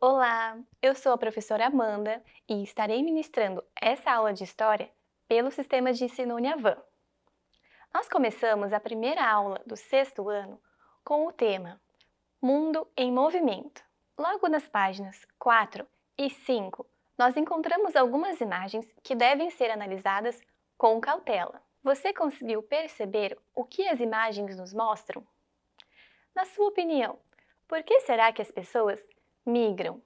Olá, eu sou a professora Amanda e estarei ministrando essa aula de História pelo Sistema de Ensino Uniavan. Nós começamos a primeira aula do sexto ano com o tema Mundo em Movimento. Logo nas páginas 4 e 5, nós encontramos algumas imagens que devem ser analisadas com cautela. Você conseguiu perceber o que as imagens nos mostram? Na sua opinião, por que será que as pessoas migram?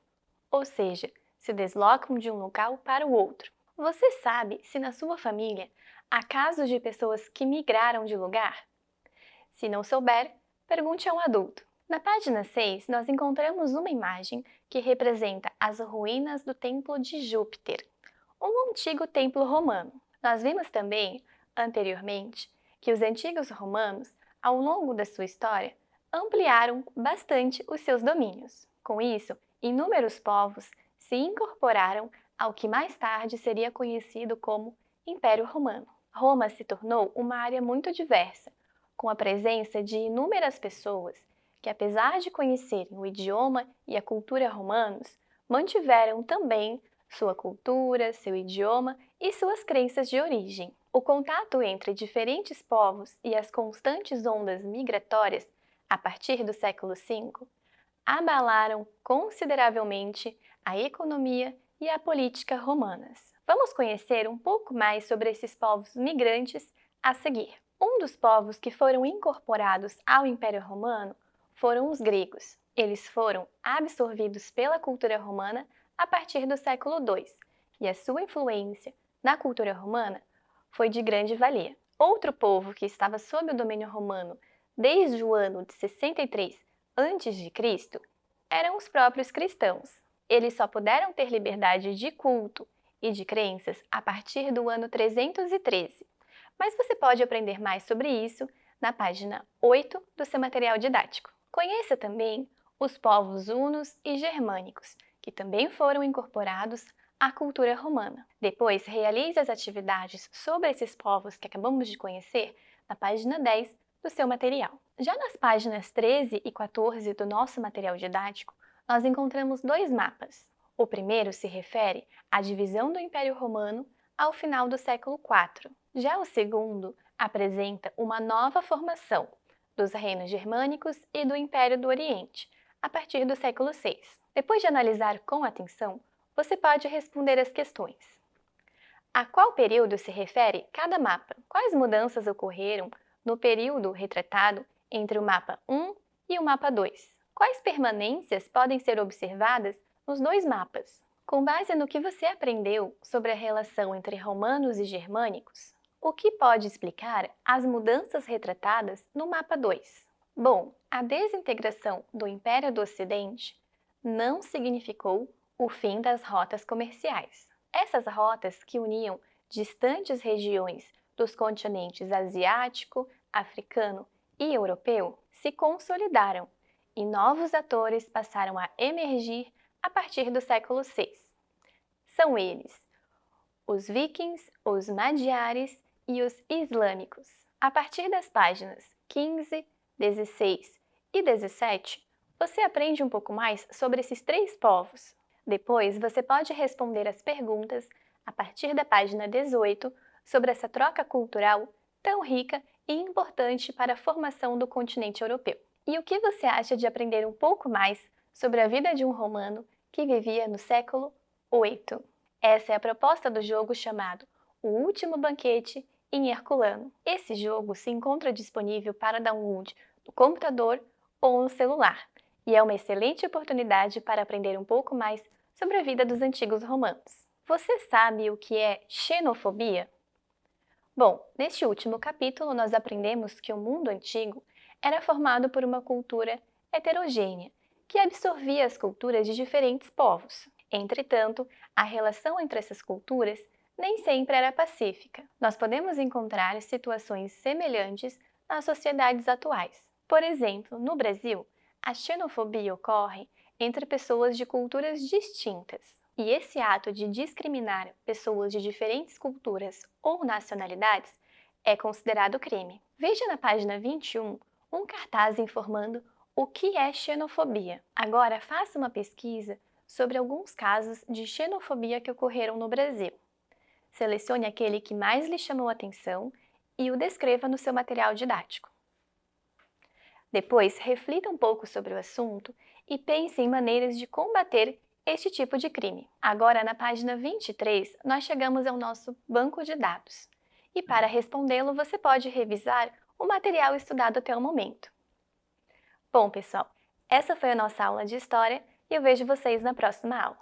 Ou seja, se deslocam de um local para o outro. Você sabe se na sua família há casos de pessoas que migraram de lugar? Se não souber, pergunte a um adulto. Na página 6, nós encontramos uma imagem que representa as ruínas do Templo de Júpiter, um antigo templo romano. Nós vimos também, anteriormente, que os antigos romanos, ao longo da sua história, ampliaram bastante os seus domínios. Com isso, inúmeros povos se incorporaram ao que mais tarde seria conhecido como Império Romano. Roma se tornou uma área muito diversa, com a presença de inúmeras pessoas que, apesar de conhecerem o idioma e a cultura romanos, mantiveram também sua cultura, seu idioma e suas crenças de origem. O contato entre diferentes povos e as constantes ondas migratórias a partir do século V abalaram consideravelmente a economia e a política romanas. Vamos conhecer um pouco mais sobre esses povos migrantes a seguir. Um dos povos que foram incorporados ao Império Romano foram os gregos. Eles foram absorvidos pela cultura romana a partir do século II, e a sua influência na cultura romana foi de grande valia. Outro povo que estava sob o domínio romano desde o ano de 63 a.C. eram os próprios cristãos. Eles só puderam ter liberdade de culto e de crenças a partir do ano 313. Mas você pode aprender mais sobre isso na página 8 do seu material didático. Conheça também os povos hunos e germânicos, que também foram incorporados à cultura romana. Depois, realize as atividades sobre esses povos que acabamos de conhecer na página 10 do seu material. Já nas páginas 13 e 14 do nosso material didático, nós encontramos dois mapas. O primeiro se refere à divisão do Império Romano ao final do século IV. Já o segundo apresenta uma nova formação dos reinos germânicos e do Império do Oriente, a partir do século VI. Depois de analisar com atenção, você pode responder as questões. A qual período se refere cada mapa? Quais mudanças ocorreram no período retratado entre o mapa 1 e o mapa 2? Quais permanências podem ser observadas nos dois mapas? Com base no que você aprendeu sobre a relação entre romanos e germânicos, o que pode explicar as mudanças retratadas no mapa 2? Bom, a desintegração do Império do Ocidente não significou o fim das rotas comerciais. Essas rotas que uniam distantes regiões dos continentes asiático, africano e europeu se consolidaram e novos atores passaram a emergir a partir do século VI. São eles os vikings, os magiares e os islâmicos. A partir das páginas 15, 16 e 17, você aprende um pouco mais sobre esses três povos. Depois, você pode responder as perguntas a partir da página 18 sobre essa troca cultural tão rica e importante para a formação do continente europeu. E o que você acha de aprender um pouco mais sobre a vida de um romano que vivia no século VIII? Essa é a proposta do jogo chamado O Último Banquete em Herculano. Esse jogo se encontra disponível para download no computador ou no celular, e é uma excelente oportunidade para aprender um pouco mais sobre a vida dos antigos romanos. Você sabe o que é xenofobia? Bom, neste último capítulo nós aprendemos que o mundo antigo era formado por uma cultura heterogênea, que absorvia as culturas de diferentes povos. Entretanto, a relação entre essas culturas nem sempre era pacífica. Nós podemos encontrar situações semelhantes nas sociedades atuais. Por exemplo, no Brasil, a xenofobia ocorre entre pessoas de culturas distintas. E esse ato de discriminar pessoas de diferentes culturas ou nacionalidades é considerado crime. Veja na página 21 um cartaz informando o que é xenofobia. Agora faça uma pesquisa sobre alguns casos de xenofobia que ocorreram no Brasil. Selecione aquele que mais lhe chamou a atenção e o descreva no seu material didático. Depois, reflita um pouco sobre o assunto e pense em maneiras de combater este tipo de crime. Agora, na página 23, nós chegamos ao nosso banco de dados. E para respondê-lo, você pode revisar o material estudado até o momento. Bom, pessoal, essa foi a nossa aula de História e eu vejo vocês na próxima aula.